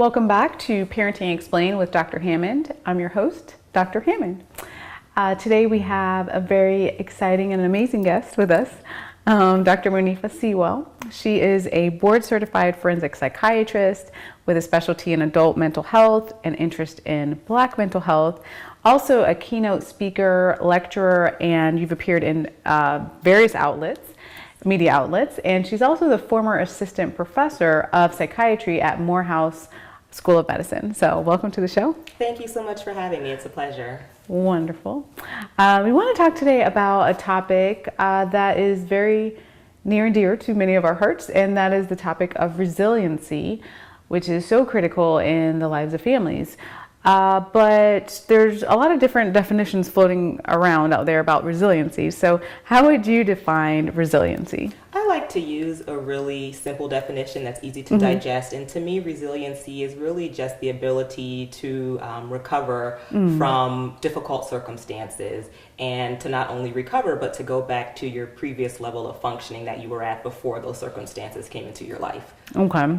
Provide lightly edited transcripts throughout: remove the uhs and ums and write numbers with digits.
Welcome back to Parenting Explained with Dr. Hammond. I'm your host, Dr. Hammond. Today we have a very exciting and amazing guest with us, Dr. Monifa Seawell. She is a board-certified forensic psychiatrist with a specialty in adult mental health and interest in Black mental health. Also a keynote speaker, lecturer, and you've appeared in various media outlets, and she's also the former assistant professor of psychiatry at Morehouse School of Medicine. So welcome to the show. Thank you so much for having me. It's a pleasure. Wonderful. We want to talk today about a topic that is very near and dear to many of our hearts, and that is the topic of resiliency, which is so critical in the lives of families. But there's a lot of different definitions floating around out there about resiliency. So how would you define resiliency? I like to use a really simple definition that's easy to digest. And to me, resiliency is really just the ability to recover from difficult circumstances, and to not only recover, but to go back to your previous level of functioning that you were at before those circumstances came into your life. Okay.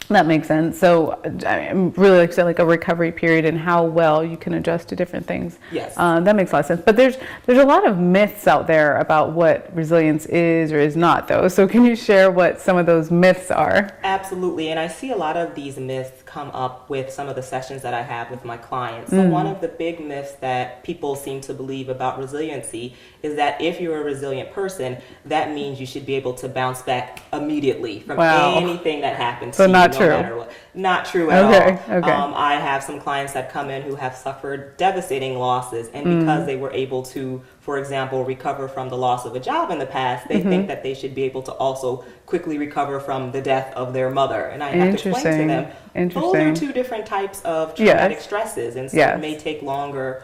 That makes sense. So I'm really like a recovery period and how well you can adjust to different things. Yes. That makes a lot of sense. But there's a lot of myths out there about what resilience is or is not, though. So can you share what some of those myths are? Absolutely. And I see a lot of these myths come up with some of the sessions that I have with my clients. So one of the big myths that people seem to believe about resiliency is that if you're a resilient person, that means you should be able to bounce back immediately from anything that happens to you. Not true. No matter what. Not true at all. Okay. I have some clients that come in who have suffered devastating losses, and because they were able to, for example, recover from the loss of a job in the past, they think that they should be able to also quickly recover from the death of their mother. And I have to explain to them, those are two different types of traumatic stresses, and so it may take longer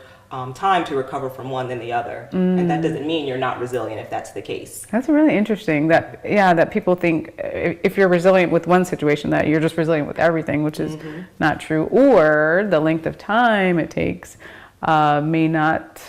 time to recover from one than the other. And that doesn't mean you're not resilient if that's the case. That's really interesting that people think if you're resilient with one situation that you're just resilient with everything, which is not true, or the length of time it takes may not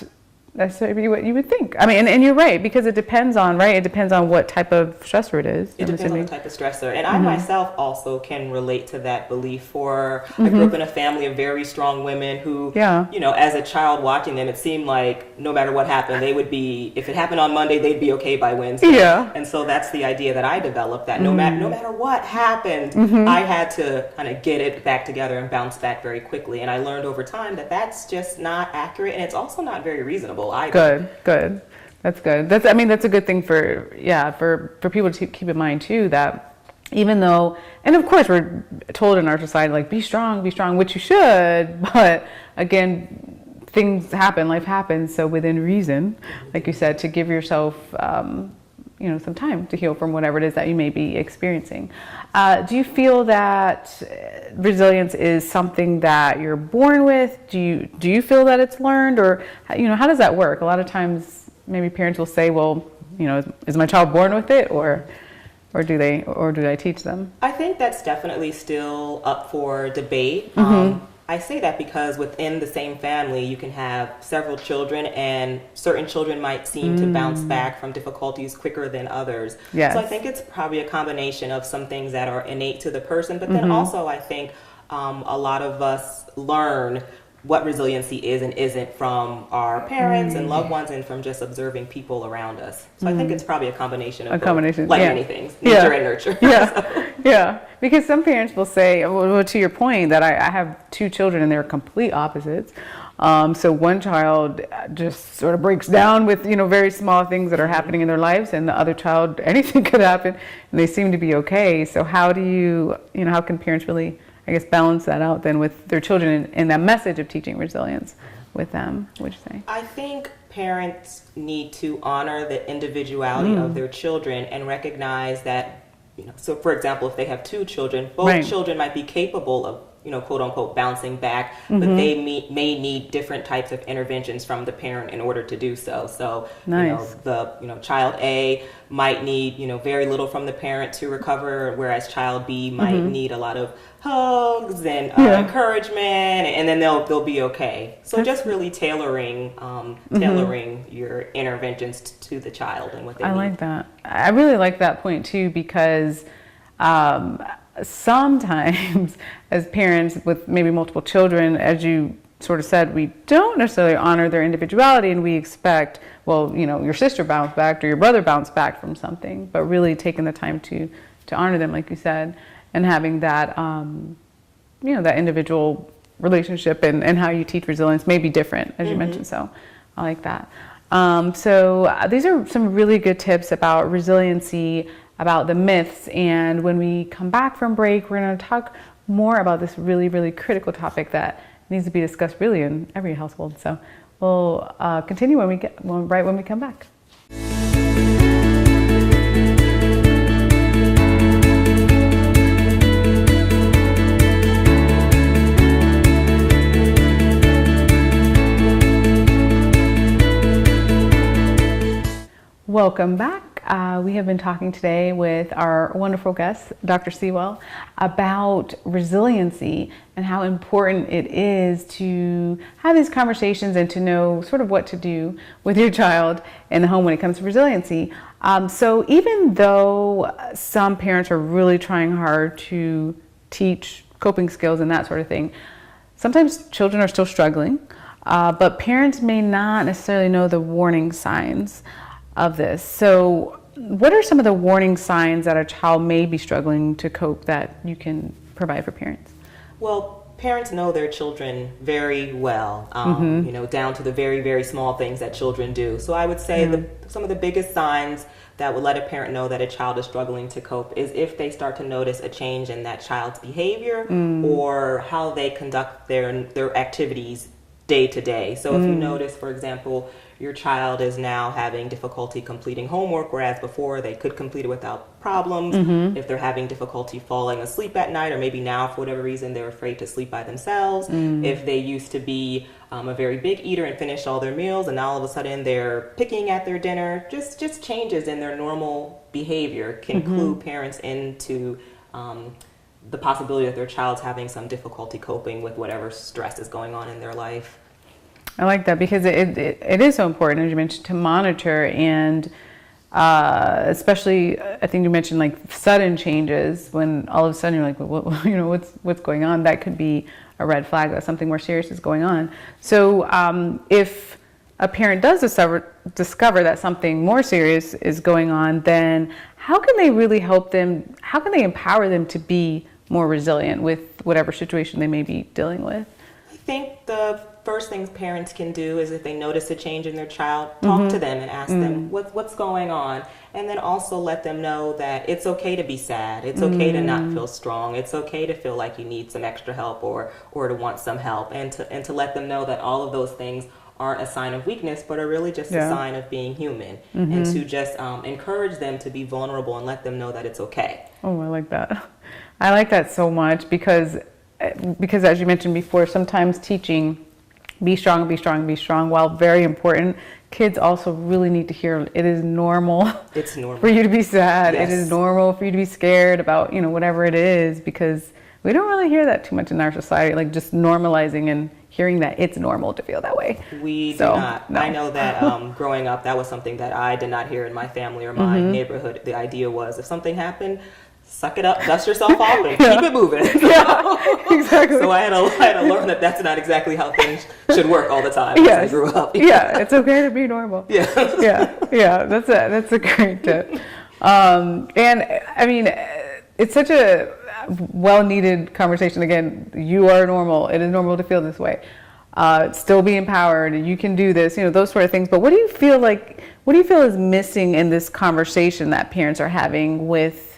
necessarily be what you would think. I mean, and you're right, because it depends on what type of stressor it is. It depends on the type of stressor. And I myself also can relate to that belief. I grew up in a family of very strong women who, as a child watching them, it seemed like no matter what happened, they would be, if it happened on Monday, they'd be okay by Wednesday. Yeah. And so that's the idea that I developed, that no matter what happened, I had to kind of get it back together and bounce back very quickly. And I learned over time that that's just not accurate, and it's also not very reasonable. Good. That's good. That's a good thing for people to keep in mind too, that even though, and of course we're told in our society, like, be strong, which you should, but again, things happen, life happens. So within reason, like you said, to give yourself, some time to heal from whatever it is that you may be experiencing. Do you feel that resilience is something that you're born with? Do you feel that it's learned, or how does that work? A lot of times, maybe parents will say, "Well, is my child born with it, or do I teach them?" I think that's definitely still up for debate. I say that because within the same family, you can have several children, and certain children might seem to bounce back from difficulties quicker than others. Yes. So I think it's probably a combination of some things that are innate to the person, but then also I think a lot of us learn what resiliency is and isn't from our parents and loved ones, and from just observing people around us. So I think it's probably a combination of many things, nature and nurture. Yeah. Because some parents will say, well, to your point, that I have two children and they're complete opposites. So one child just sort of breaks down with, very small things that are happening in their lives, and the other child, anything could happen, and they seem to be okay. So how can parents really, balance that out then with their children and that message of teaching resilience with them, would you say? I think parents need to honor the individuality of their children and recognize that, so for example, if they have two children, both children might be capable of, quote unquote, bouncing back, but they may need different types of interventions from the parent in order to do so. So, child A might need, very little from the parent to recover, whereas child B might need a lot of hugs and encouragement, and then they'll be okay. So just really tailoring your interventions to the child and what they need. I like that. I really like that point too, because sometimes as parents with maybe multiple children, as you sort of said, we don't necessarily honor their individuality, and we expect, well, your sister bounced back or your brother bounced back from something, but really taking the time to honor them, like you said, and having that, that individual relationship and how you teach resilience may be different, as you mentioned. So I like that. So these are some really good tips about resiliency, about the myths. And when we come back from break, we're going to talk more about this really, really critical topic that needs to be discussed really in every household. So we'll continue right when we come back. Welcome back. We have been talking today with our wonderful guest, Dr. Seawell, about resiliency and how important it is to have these conversations and to know sort of what to do with your child in the home when it comes to resiliency. So even though some parents are really trying hard to teach coping skills and that sort of thing, sometimes children are still struggling, but parents may not necessarily know the warning signs of this. So what are some of the warning signs that a child may be struggling to cope that you can provide for parents? Well, parents know their children very well, down to the very, very small things that children do. So I would say some of the biggest signs that would let a parent know that a child is struggling to cope is if they start to notice a change in that child's behavior or how they conduct their activities day to day. So if you notice, for example, your child is now having difficulty completing homework, whereas before they could complete it without problems. If they're having difficulty falling asleep at night, or maybe now for whatever reason they're afraid to sleep by themselves. If they used to be a very big eater and finish all their meals, and now all of a sudden they're picking at their dinner, just changes in their normal behavior can clue parents into the possibility that their child's having some difficulty coping with whatever stress is going on in their life. I like that because it is so important, as you mentioned, to monitor, and especially I think you mentioned like sudden changes when all of a sudden you're like, what's going on? That could be a red flag that something more serious is going on. So if a parent does discover that something more serious is going on, then how can they really help them? How can they empower them to be more resilient with whatever situation they may be dealing with? I think the first things parents can do is if they notice a change in their child, talk to them and ask them what's going on, and then also let them know that it's okay to be sad, it's okay to not feel strong, it's okay to feel like you need some extra help or to want some help, and to let them know that all of those things aren't a sign of weakness but are really just a sign of being human, and to just encourage them to be vulnerable and let them know that it's okay. Oh, I like that. I like that so much because as you mentioned before, sometimes teaching be strong, be strong, be strong, while very important, kids also really need to hear it is normal. It's normal for you to be sad. Yes. It is normal for you to be scared about, whatever it is, because we don't really hear that too much in our society, like just normalizing and hearing that it's normal to feel that way. We do not. No. I know that growing up, that was something that I did not hear in my family or my neighborhood. The idea was if something happened, suck it up, dust yourself off, and keep it moving. Exactly. So I had to learn that that's not exactly how things should work all the time as I grew up. It's okay to be normal. That's a great tip. And I mean, it's such a well-needed conversation. Again, you are normal. It is normal to feel this way. Still be empowered. You can do this. Those sort of things. But what do you feel is missing in this conversation that parents are having with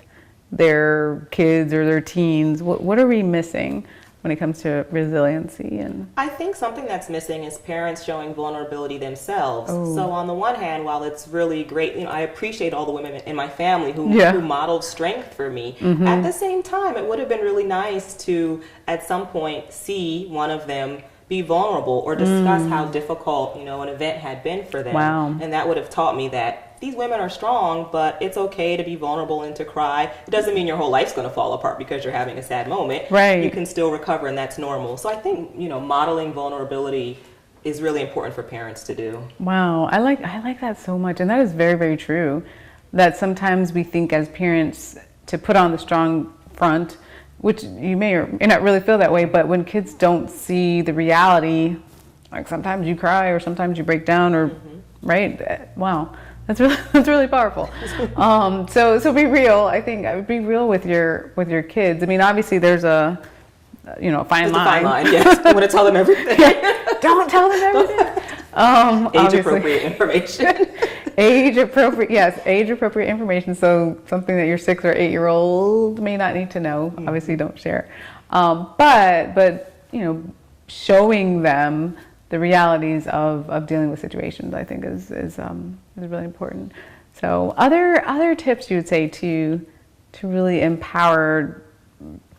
their kids or their teens? What are we missing when it comes to resiliency? And I think something that's missing is parents showing vulnerability themselves. So on the one hand, while it's really great, I appreciate all the women in my family who modeled strength for me. At the same time, it would have been really nice to at some point see one of them be vulnerable or discuss how difficult an event had been for them. And that would have taught me that these women are strong, but it's okay to be vulnerable and to cry. It doesn't mean your whole life's going to fall apart because you're having a sad moment. Right. You can still recover, and that's normal. So I think, modeling vulnerability is really important for parents to do. Wow, I like that so much, and that is very, very true. That sometimes we think as parents to put on the strong front which you may or may not really feel that way, but when kids don't see the reality, like sometimes you cry or sometimes you break down or, right? Wow. That's really powerful. So be real. I think I would be real with your kids. I mean, obviously there's a fine line. There's a fine line. Yes, I want to tell them everything. Don't tell them everything. Age appropriate information. Age appropriate information. So something that your 6 or 8-year-old may not need to know. Obviously, don't share. But showing them the realities of dealing with situations, I think is really important. So other tips you would say to really empower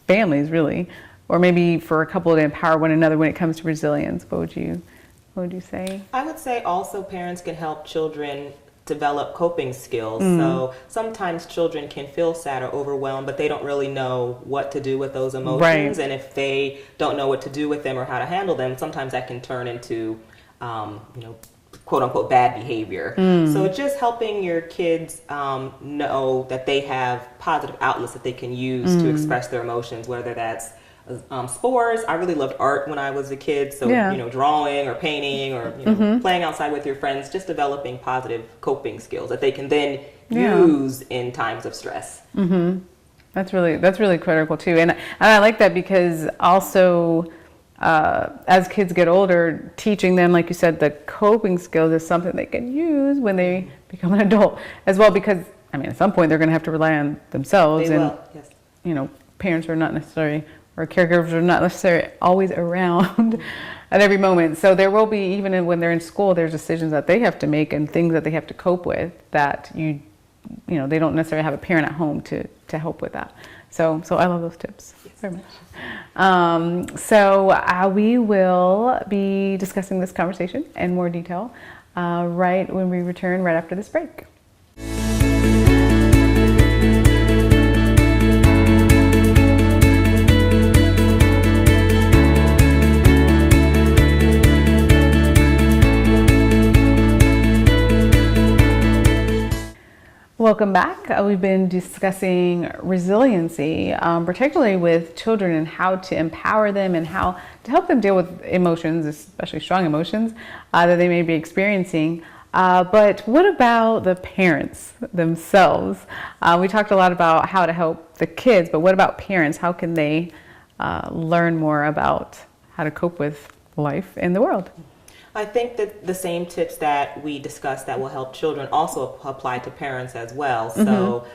families, really, or maybe for a couple to empower one another when it comes to resilience, what would you say? I would say also parents can help children develop coping skills. So sometimes children can feel sad or overwhelmed, but they don't really know what to do with those emotions. Right. And if they don't know what to do with them or how to handle them, sometimes that can turn into, quote unquote, bad behavior. So just helping your kids know that they have positive outlets that they can use to express their emotions, whether that's sports. I really loved art when I was a kid, so drawing or painting or playing outside with your friends, just developing positive coping skills that they can then use in times of stress. That's really critical too, and I like that because also as kids get older, teaching them, like you said, the coping skills is something they can use when they become an adult as well, because I mean at some point they're going to have to rely on themselves. They will, yes. Parents are not necessarily, or caregivers are not necessarily always around at every moment. So there will be, even when they're in school, there's decisions that they have to make and things that they have to cope with that they don't necessarily have a parent at home to help with that. So I love those tips very much. So we will be discussing this conversation in more detail right when we return right after this break. Welcome back. We've been discussing resiliency, particularly with children, and how to empower them and how to help them deal with emotions, especially strong emotions that they may be experiencing. But what about the parents themselves? We talked a lot about how to help the kids, but what about parents? How can they learn more about how to cope with life in the world? I think that the same tips that we discussed that will help children also apply to parents as well. So,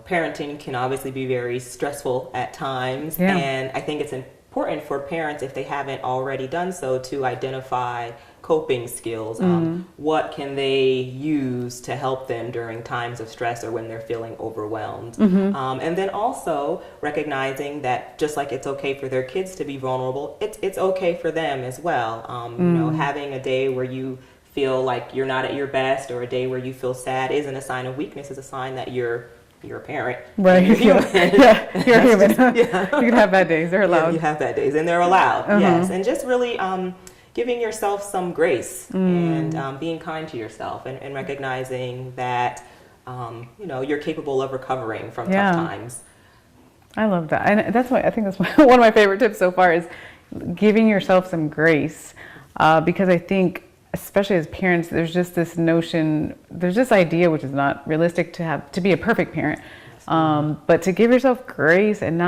parenting can obviously be very stressful at times, and I think it's important for parents, if they haven't already done so, to identify coping skills. What can they use to help them during times of stress or when they're feeling overwhelmed? And then also recognizing that just like it's okay for their kids to be vulnerable, it's okay for them as well. Having a day where you feel like you're not at your best, or a day where you feel sad, isn't a sign of weakness. It's a sign that you're a parent. Right. You're human. You're human. You can have bad days. They're allowed. You have bad days, and they're allowed. Yes. And just really giving yourself some grace and being kind to yourself, and recognizing that you're capable of recovering from tough times. I love that, and that's why I think that's one of my favorite tips so far, is giving yourself some grace, because I think, especially as parents, there's just this notion, there's this idea, which is not realistic, to be a perfect parent, but to give yourself grace and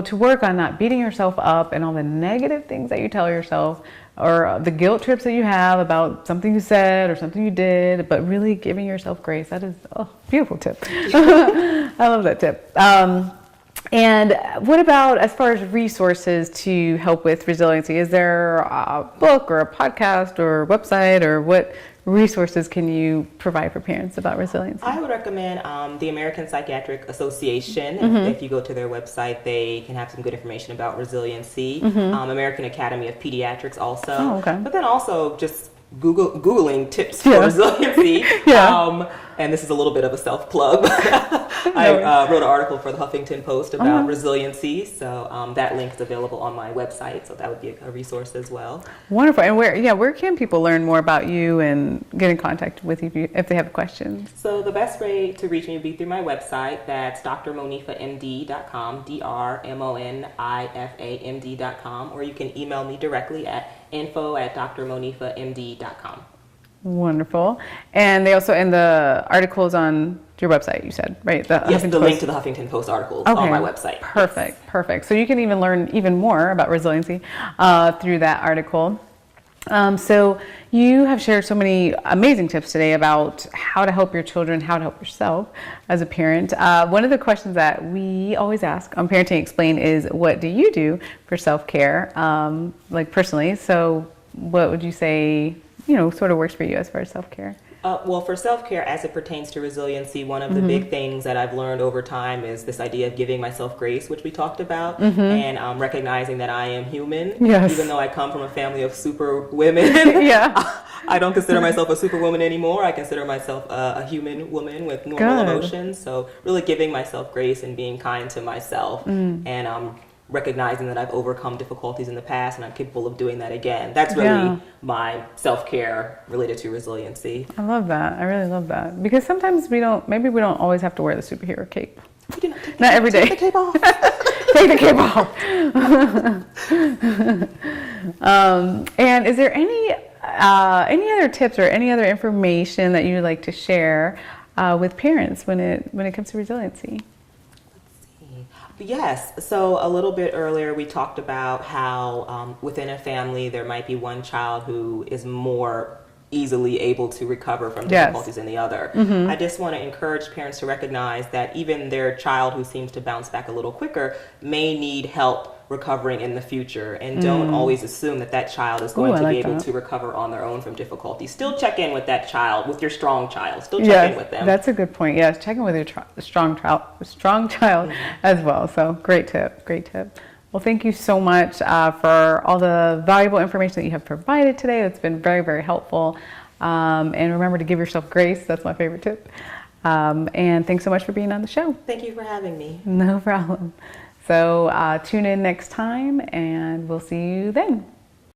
to work on not beating yourself up and all the negative things that you tell yourself, or the guilt trips that you have about something you said or something you did, but really giving yourself grace. That is a beautiful tip. I love that tip. And what about as far as resources to help with resiliency? Is there a book or a podcast or website, or what resources can you provide for parents about resiliency? I would recommend the American Psychiatric Association. If you go to their website, they can have some good information about resiliency. American Academy of Pediatrics also. Oh, okay. But then also just Googling tips for Yeah. resiliency. Yeah. And this is a little bit of a self-plug. I wrote an article for the Huffington Post about resiliency, so that link is available on my website, so that would be a resource as well. Wonderful. And where can people learn more about you and get in contact with you if they have questions? So the best way to reach me would be through my website. That's drmonifamd.com, drmonifamd.com, or you can email me directly at info@drmonifamd.com. Wonderful. And they also, and the articles on your website, you said, right? Yes, the link to the Huffington Post articles on my website. Perfect, yes. Perfect. So you can even learn even more about resiliency through that article. So you have shared so many amazing tips today about how to help your children, how to help yourself as a parent. One of the questions that we always ask on Parenting Explained is, what do you do for self-care, like personally? So what would you say, sort of works for you as far as self-care? Well, for self-care, as it pertains to resiliency, one of the big things that I've learned over time is this idea of giving myself grace, which we talked about, and recognizing that I am human. Yes. Even though I come from a family of super women, I don't consider myself a superwoman anymore. I consider myself a human woman with normal emotions. So really giving myself grace and being kind to myself, and recognizing that I've overcome difficulties in the past and I'm capable of doing that again. That's really my self-care related to resiliency. I love that. I really love that. Because sometimes we don't always have to wear the superhero cape. Not every day. Take the cape off. Take the cape off. And is there any other tips or any other information that you would like to share with parents when it comes to resiliency? Yes. So a little bit earlier, we talked about how within a family, there might be one child who is more easily able to recover from difficulties than the other. I just want to encourage parents to recognize that even their child who seems to bounce back a little quicker may need help recovering in the future, and don't always assume that child is going to be able to recover on their own from difficulties. Still check in with that child, with your strong child. Still check in with them. That's a good point. Yes, check in with your strong child as well. So great tip. Well, thank you so much for all the valuable information that you have provided today. It's been very, very helpful. And remember to give yourself grace. That's my favorite tip. And thanks so much for being on the show. Thank you for having me. No problem. So tune in next time, and we'll see you then.